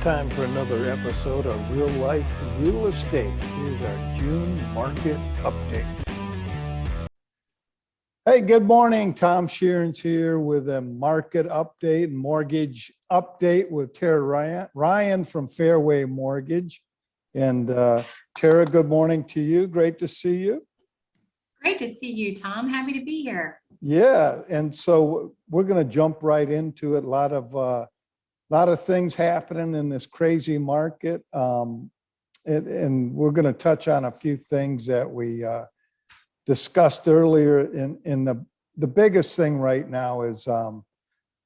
time for another episode of Real Life Real Estate. Here's our June market update. Hey, good morning. Tom Sheeran's here with a market update and mortgage update with Tara Ryan from Fairway Mortgage. And Tara, good morning to you. Great to see you. Great to see you, Tom. Happy to be here. Yeah, and so we're going to jump right into it. A lot of things happening in this crazy market, and we're going to touch on a few things that we discussed earlier. In the biggest thing right now is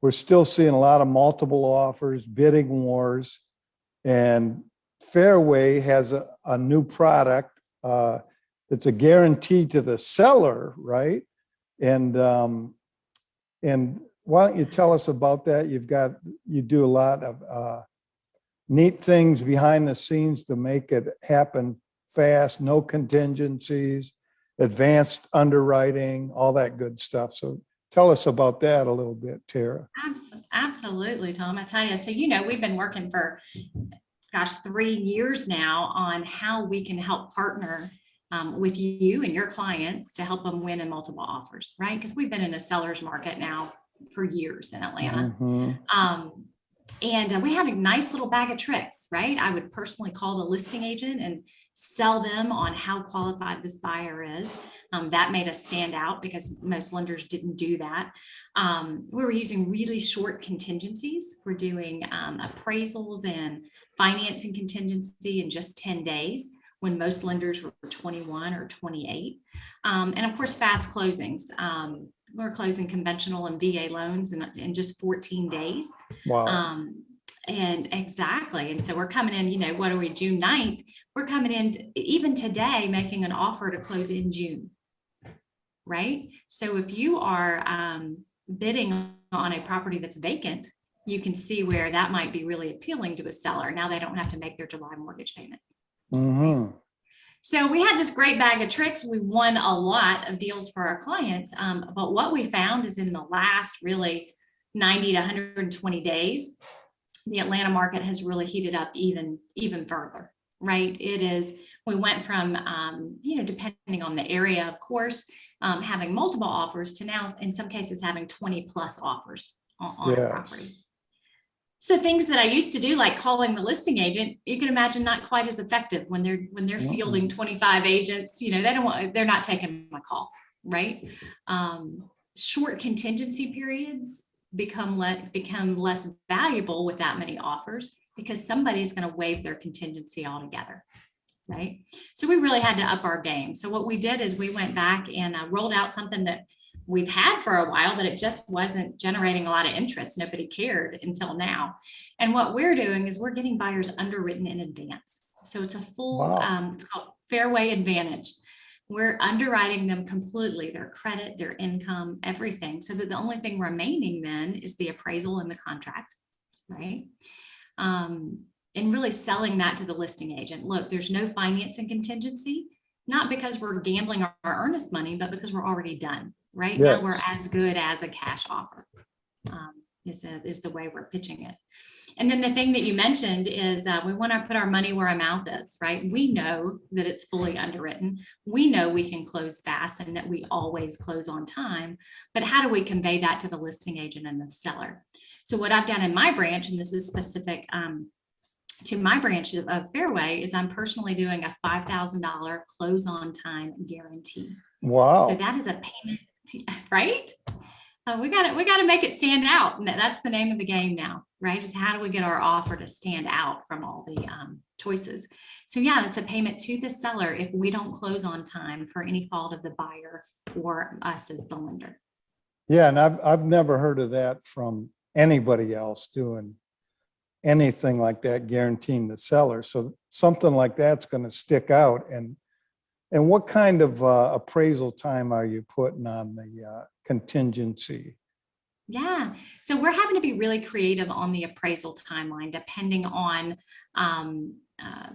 we're still seeing a lot of multiple offers, bidding wars, and Fairway has a new product. It's a guarantee to the seller, right? And why don't you tell us about that? You do a lot of neat things behind the scenes to make it happen fast, no contingencies, advanced underwriting, all that good stuff. So tell us about that a little bit, Tara. Absolutely, Tom. I tell you, so we've been working for 3 years now on how we can help partner with you and your clients to help them win in multiple offers, right? Because we've been in a seller's market now for years in Atlanta. Mm-hmm. And we had a nice little bag of tricks, right? I would personally call the listing agent and sell them on how qualified this buyer is. That made us stand out because most lenders didn't do that. We were using really short contingencies. We're doing appraisals and financing contingency in just 10 days when most lenders were 21 or 28. And of course, fast closings. We're closing conventional and VA loans in just 14 days. Wow. And exactly. And so we're coming in, what are we, June 9th? We're coming in even today, making an offer to close in June, right? So if you are bidding on a property that's vacant, you can see where that might be really appealing to a seller. Now they don't have to make their July mortgage payment. Mm-hmm. So we had this great bag of tricks. We won a lot of deals for our clients. But what we found is in the last really 90 to 120 days, the Atlanta market has really heated up even further, right? We went from, depending on the area, of course, having multiple offers to now in some cases having 20 plus offers on a property. So things that I used to do, like calling the listing agent, you can imagine not quite as effective when they're fielding 25 agents. They're not taking my call, right? Short contingency periods become less valuable with that many offers because somebody's going to waive their contingency altogether, right? So we really had to up our game. So what we did is we went back and rolled out something that we've had for a while, but it just wasn't generating a lot of interest. Nobody cared until now. And what we're doing is we're getting buyers underwritten in advance. So it's a full, it's called Fairway Advantage. We're underwriting them completely, their credit, their income, everything. So that the only thing remaining then is the appraisal and the contract, right? And really selling that to the listing agent. Look, there's no financing contingency, not because we're gambling our earnest money, but because we're already done. Right now, we're as good as a cash offer, is the way we're pitching it. And then the thing that you mentioned is we want to put our money where our mouth is, right? We know that it's fully underwritten. We know we can close fast and that we always close on time. But how do we convey that to the listing agent and the seller? So what I've done in my branch, and this is specific to my branch of Fairway, is I'm personally doing a $5,000 close on time guarantee. Wow. So that is a payment. Right? We got to make it stand out. And that's the name of the game now, right? Is how do we get our offer to stand out from all the choices? So yeah, it's a payment to the seller if we don't close on time for any fault of the buyer or us as the lender. Yeah, and I've never heard of that from anybody else doing anything like that, guaranteeing the seller. So something like that's going to stick out. And what kind of appraisal time are you putting on the contingency? Yeah, so we're having to be really creative on the appraisal timeline, depending on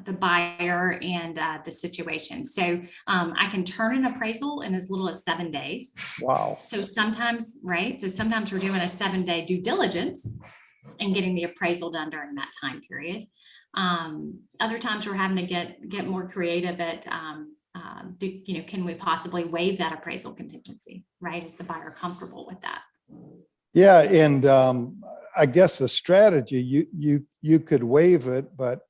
the buyer and the situation. So I can turn an appraisal in as little as 7 days. Wow. So sometimes, right? So sometimes we're doing a 7-day due diligence. and getting the appraisal done during that time period. Other times we're having to get more creative at, can we possibly waive that appraisal contingency, right? Is the buyer comfortable with that? Yeah, and I guess the strategy, you could waive it, but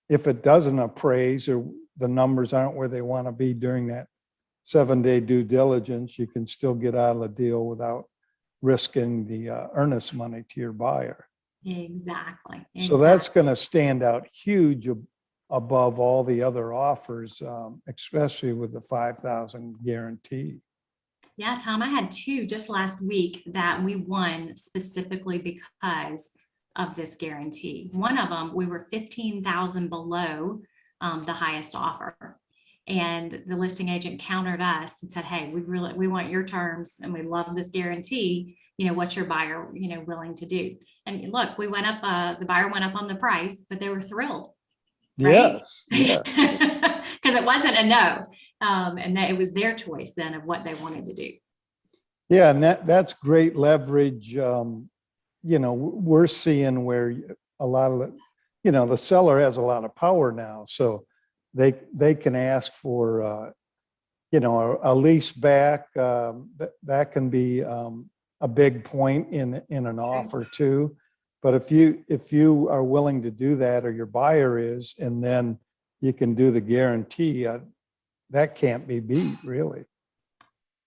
if it doesn't appraise or the numbers aren't where they want to be during that 7-day due diligence, you can still get out of the deal without risking the earnest money to your buyer. Exactly. So that's going to stand out huge above all the other offers, especially with the 5,000 guarantee. Yeah, Tom, I had 2 just last week that we won specifically because of this guarantee. One of them, we were 15,000 below the highest offer. And the listing agent countered us and said, hey, we want your terms and we love this guarantee. What's your buyer, willing to do? And look, we went up, the buyer went up on the price, but they were thrilled. Right? Yes. Yeah. Because it wasn't a no. And that it was their choice then of what they wanted to do. Yeah. And that's great leverage. We're seeing where a lot of the seller has a lot of power now. So they can ask for, a lease back. That can be a big point in an offer too. But if you are willing to do that, or your buyer is, and then you can do the guarantee, that can't be beat, really.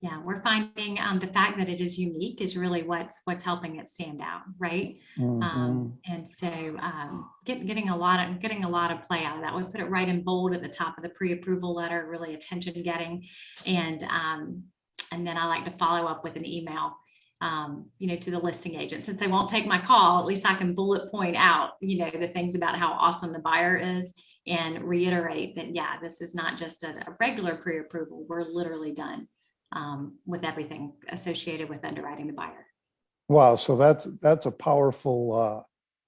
Yeah, we're finding the fact that it is unique is really what's helping it stand out, right? Mm-hmm. And so getting a lot of play out of that. We put it right in bold at the top of the pre-approval letter, really attention getting, and then I like to follow up with an email, to the listing agent. Since they won't take my call, at least I can bullet point out, the things about how awesome the buyer is, and reiterate that, yeah, this is not just a regular pre-approval. We're literally done with everything associated with underwriting the buyer. Wow. So that's a powerful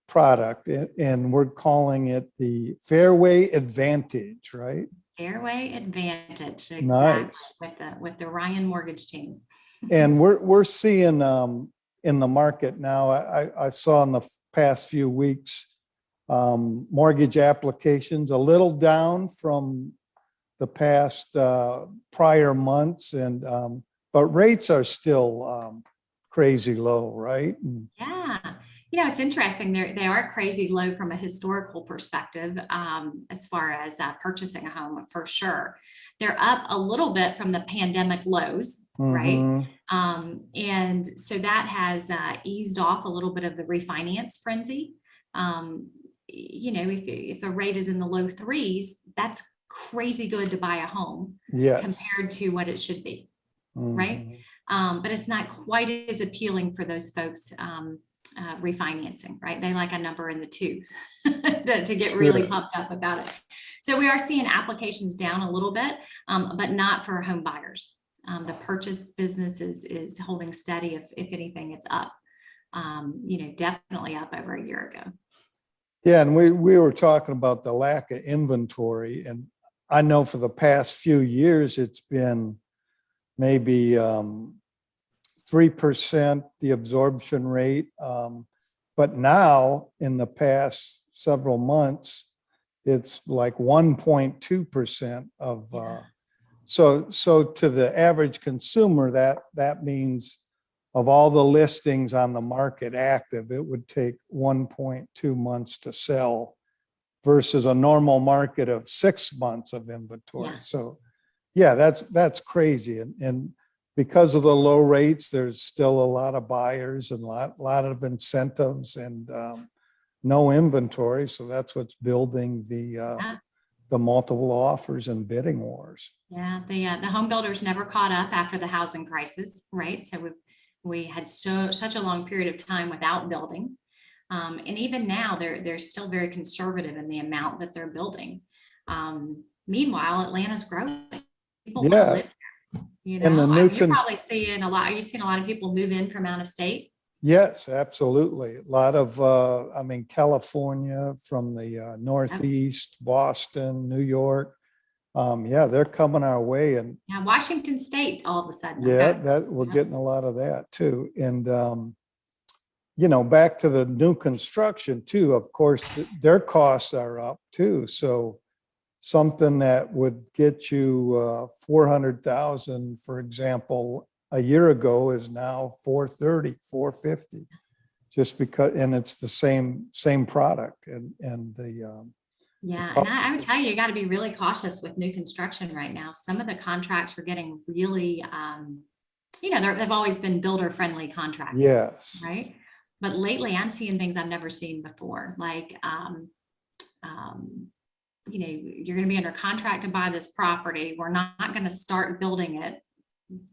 product, and we're calling it the Fairway Advantage, right? Fairway Advantage. Exactly. Nice. With the Ryan Mortgage team. And we're seeing in the market now, I saw in the past few weeks, mortgage applications a little down from the past prior months, and but rates are still crazy low, right? Yeah, it's interesting. They are crazy low from a historical perspective, as far as purchasing a home, for sure. They're up a little bit from the pandemic lows, right? And so that has eased off a little bit of the refinance frenzy. If a rate is in the low 3s, that's crazy good to buy a home, yes, compared to what it should be, right? But it's not quite as appealing for those folks refinancing, right? They like a number in the 2 to get really pumped up about it. So we are seeing applications down a little bit, but not for home buyers. The purchase business is holding steady. If anything, it's up, definitely up over a year ago. Yeah, and we were talking about the lack of inventory, and I know for the past few years it's been maybe 3% the absorption rate, but now in the past several months it's like 1.2% of. So to the average consumer, that means of all the listings on the market active, it would take 1.2 months to sell versus a normal market of 6 months of inventory. Yeah. So yeah, that's crazy. And because of the low rates, there's still a lot of buyers and a lot of incentives and no inventory. So that's what's building the multiple offers and bidding wars. Yeah, the home builders never caught up after the housing crisis, right? So we had such a long period of time without building. And even now, they're still very conservative in the amount that they're building. Meanwhile, Atlanta's growing. People want to live there. And you're probably seeing a lot. Are you seeing a lot of people move in from out of state? Yes, absolutely. A lot of, California, from the Northeast, Boston, New York. They're coming our way. And Washington State all of a sudden. Yeah, that we're getting a lot of that too. And you know, back to the new construction too, of course, their costs are up too. So something that would get you 400,000, for example, a year ago is now 430, 450, just because, and it's the same product and the Yeah, and I would tell you, you got to be really cautious with new construction right now. Some of the contracts are getting really, they've always been builder friendly contracts, yes, right? But lately I'm seeing things I've never seen before. Like, you're going to be under contract to buy this property. We're not going to start building it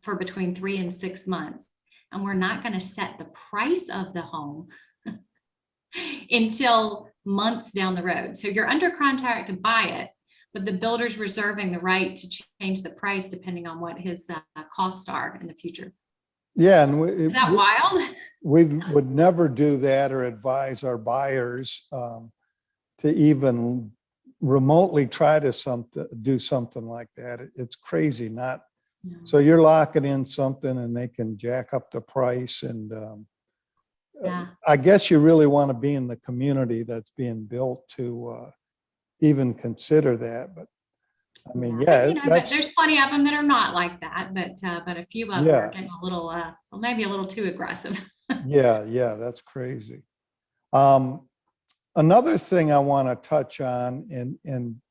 for between 3 and 6 months. And we're not going to set the price of the home until months down the road. So you're under contract to buy it, but the builder's reserving the right to change the price depending on what his costs are in the future. yeah, and Is that wild? We would never do that or advise our buyers to even remotely try to do something like that. It's crazy. Not so you're locking in something and they can jack up the price. And Yeah. I guess you really want to be in the community that's being built to even consider that. But I mean, yeah, but there's plenty of them that are not like that, but a few of them are getting a little, maybe a little too aggressive. yeah, that's crazy. Another thing I want to touch on in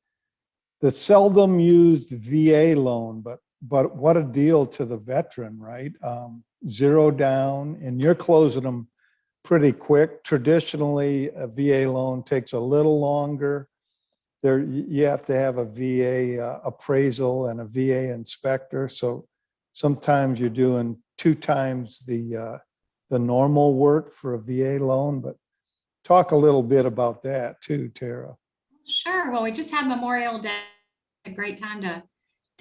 the seldom used VA loan, but what a deal to the veteran, right? 0 down, and you're closing them pretty quick. Traditionally, a VA loan takes a little longer. You have to have a VA appraisal and a VA inspector. So sometimes you're doing 2 times the normal work for a VA loan. But talk a little bit about that too, Tara. Sure. Well, we just had Memorial Day, a great time to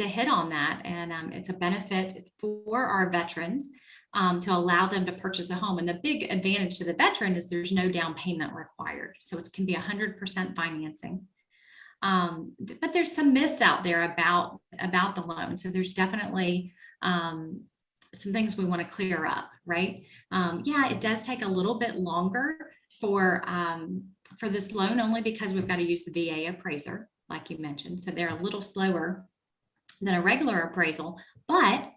hit on that. And it's a benefit for our veterans to allow them to purchase a home. And the big advantage to the veteran is there's no down payment required. So it can be 100% financing. But there's some myths out there about the loan. So there's definitely some things we want to clear up, right? It does take a little bit longer for this loan, only because we've got to use the VA appraiser, like you mentioned. So they're a little slower than a regular appraisal, but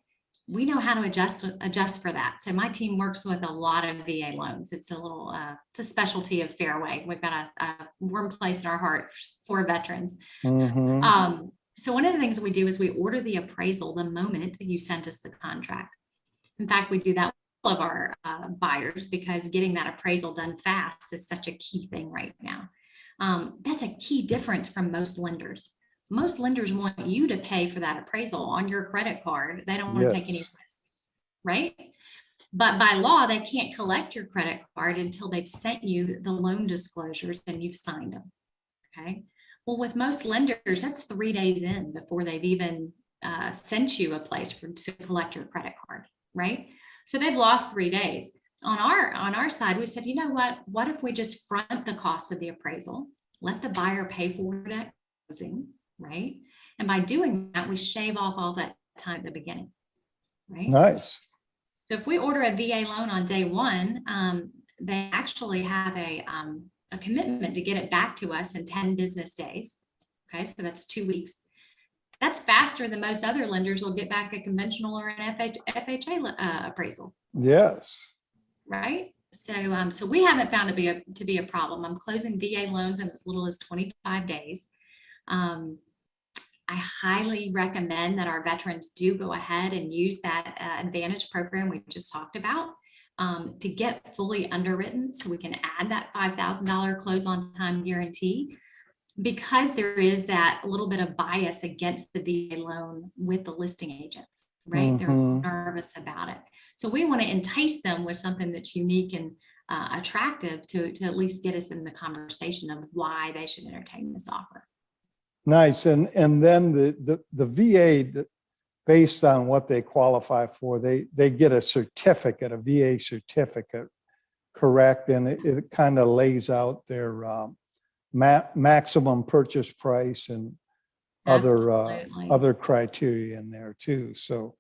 we know how to adjust for that. So my team works with a lot of VA loans. It's it's a specialty of Fairway. We've got a warm place in our heart for veterans. Mm-hmm. So one of the things we do is we order the appraisal the moment you send us the contract. In fact, we do that with all of our buyers, because getting that appraisal done fast is such a key thing right now. That's a key difference from most lenders. Most lenders want you to pay for that appraisal on your credit card. They don't want to take any risk, right? But by law, they can't collect your credit card until they've sent you the loan disclosures and you've signed them, okay? Well, with most lenders, that's 3 days in before they've even sent you a place to collect your credit card, right? So they've lost 3 days. On our side, we said, you know what if we just front the cost of the appraisal, let the buyer pay for it at closing, right? And by doing that, we shave off all that time at the beginning, right? Nice. So if we order a VA loan on day 1, they actually have a commitment to get it back to us in 10 business days. Okay, so that's 2 weeks. That's faster than most other lenders will get back a conventional or an FHA appraisal. Yes. Right. So we haven't found it to be a problem. I'm closing VA loans in as little as 25 days. I highly recommend that our veterans do go ahead and use that Advantage program we just talked about to get fully underwritten, so we can add that $5,000 close on time guarantee, because there is that little bit of bias against the VA loan with the listing agents, right? Mm-hmm. They're nervous about it. So we want to entice them with something that's unique and attractive to at least get us in the conversation of why they should entertain this offer. Nice. And then the VA, based on what they qualify for, they get a certificate, a VA certificate, correct? And it kind of lays out their maximum purchase price and other criteria in there too. So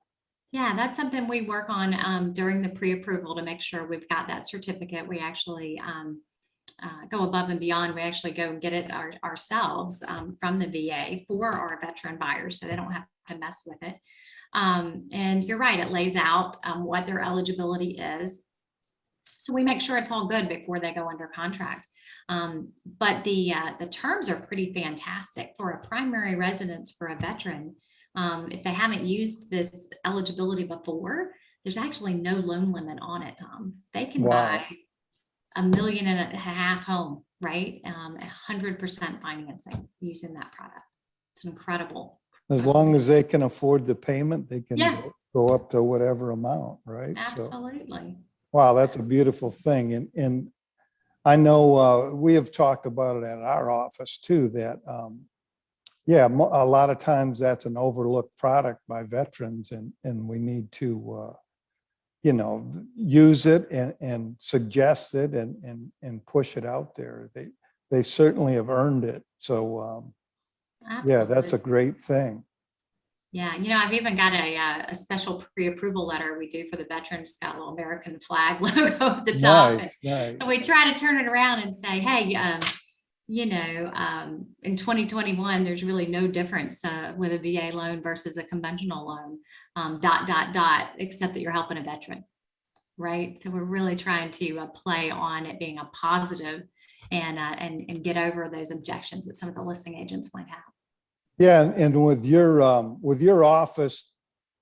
Yeah, that's something we work on during the pre-approval to make sure we've got that certificate. We actually go above and beyond. We actually go and get it ourselves from the VA for our veteran buyers, so they don't have to mess with it. And you're right, it lays out what their eligibility is. So we make sure it's all good before they go under contract. But the terms are pretty fantastic for a primary residence for a veteran. If they haven't used this eligibility before, there's actually no loan limit on it, Tom. They can buy $1.5 million home, right? 100% financing using that product. It's incredible. As long as they can afford the payment, they can Yeah. go up to whatever amount, right? Absolutely. Wow, that's a beautiful thing. And I know we have talked about it at our office too, that, yeah, a lot of times that's an overlooked product by veterans, and we need to, you know, use it and suggest it and push it out there. They certainly have earned it. So, yeah, that's a great thing. Yeah, you know, I've even got a special pre-approval letter we do for the veterans. It's got a little American flag logo at the top. Nice. And we try to turn it around and say, hey, you know, in 2021, there's really no difference with a VA loan versus a conventional loan, except that you're helping a veteran, right? So we're really trying to play on it being a positive and get over those objections that some of the listing agents might have. Yeah, and with your office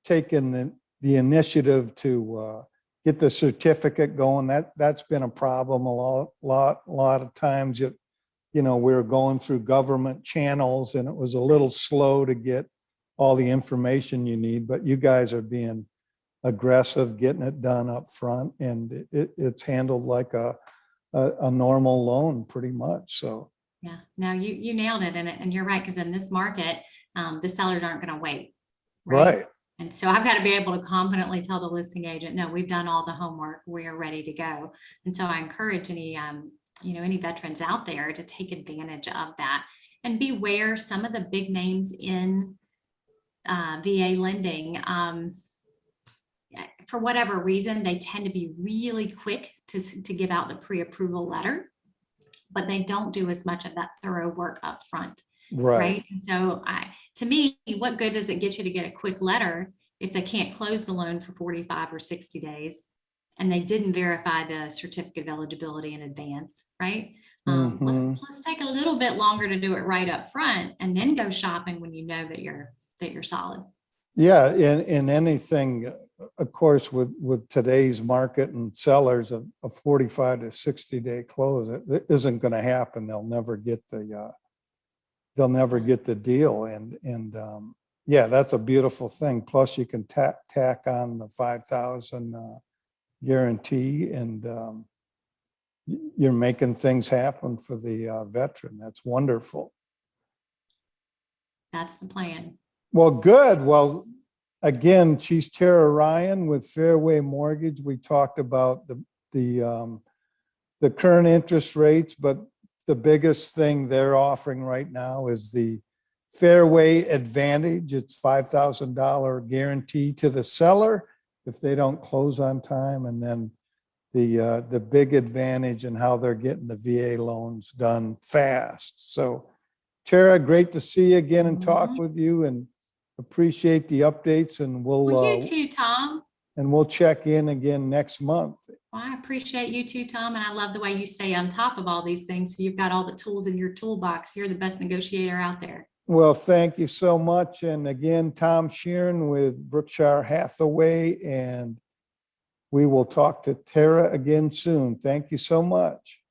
taking the initiative to get the certificate going, that's been a problem a lot of times. You know, we're going through government channels and it was a little slow to get all the information you need, but you guys are being aggressive, getting it done up front, and it's handled like a normal loan pretty much. So. Yeah, no, you nailed it. And you're right, because in this market, the sellers aren't going to wait. Right. And so I've got to be able to confidently tell the listing agent, no, we've done all the homework. We are ready to go. And so I encourage any, you know, any veterans out there to take advantage of that and beware some of the big names in VA lending. For whatever reason, they tend to be really quick to give out the pre-approval letter, but they don't do as much of that thorough work up front. Right. So to me, what good does it get you to get a quick letter if they can't close the loan for 45 or 60 days and they didn't verify the certificate of eligibility in advance, right? Let's take a little bit longer to do it right up front and then go shopping when you know that you're solid. Yeah, in anything, of course, with today's market and sellers, a 45 to 60 day close, it isn't going to happen. They'll never get the deal, and yeah, that's a beautiful thing. Plus, you can tack on the 5,000 guarantee, and you're making things happen for the veteran. That's wonderful. That's the plan. Well, good. Well, again, she's Tara Ryan with Fairway Mortgage. We talked about the current interest rates, but the biggest thing they're offering right now is the Fairway Advantage. It's $5,000 guarantee to the seller if they don't close on time, and then the big advantage in how they're getting the VA loans done fast. So, Tara, great to see you again and talk with you, and appreciate the updates, and well, you too, Tom. And we'll check in again next month. Well, I appreciate you too, Tom, and I love the way you stay on top of all these things. So you've got all the tools in your toolbox. You're the best negotiator out there. Well, thank you so much. And again, Tom Sheeran with Berkshire Hathaway, and we will talk to Tara again soon. Thank you so much.